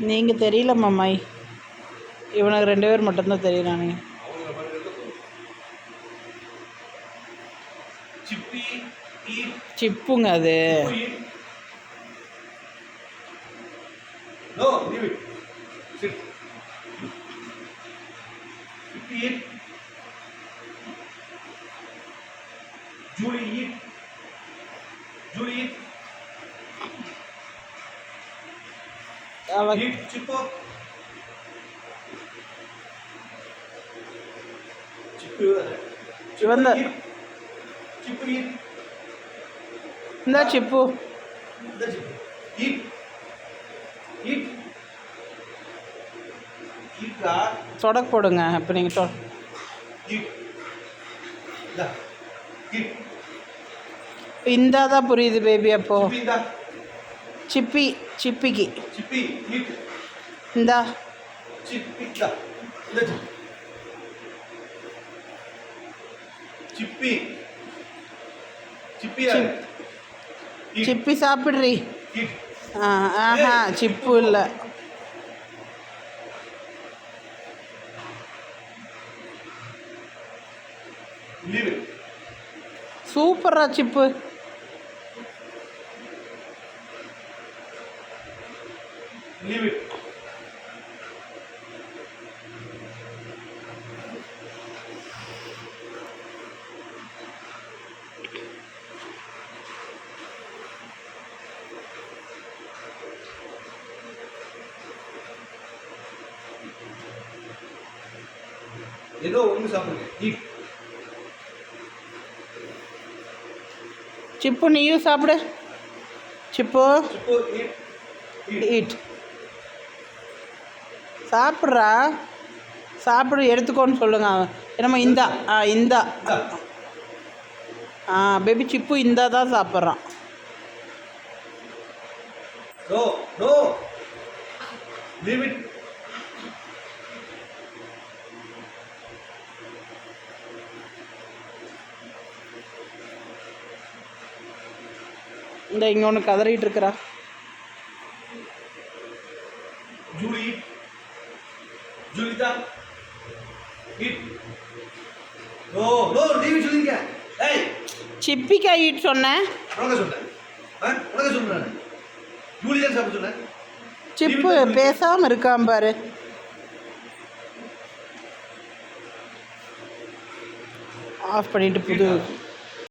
நீங்கள் தெரியல மாமாய், இவனுக்கு 2 பேர் மட்டும்தான் தெரியும். நானே சிப்புங்க அது. சிவந்த இந்த சிப்பு சொடக்கு போடுங்க. இப்போ நீங்கள் இந்தா தான் புரியுது பேபி. அப்போ சிப்பிக்கு இந்தா சிப்பி சாப்பிட்றி. ஆஹா சிப்பு இல்லை. சூப்பரா சிப்பு. ஏதோ ஒன்று சாப்பிடுங்க. சிப்பு நீயும் சாப்பிடு. சிப்பு ஈட். சாப்பிட்றா, சாப்பிடு, எடுத்துக்கோன்னு சொல்லுங்க. என்னம்மா இந்தா? இந்தா. பேபி சிப்பு இந்தா தான் சாப்பிட்றான். இந்த இங்கே ஒன்று கதறிட்டு இருக்கிறா. சிப்பிக்கா ஈட் சொன்னேன். சிப்பு பேசாமல் இருக்கான் பாரு. ஆஃப் பண்ணிட்டு புது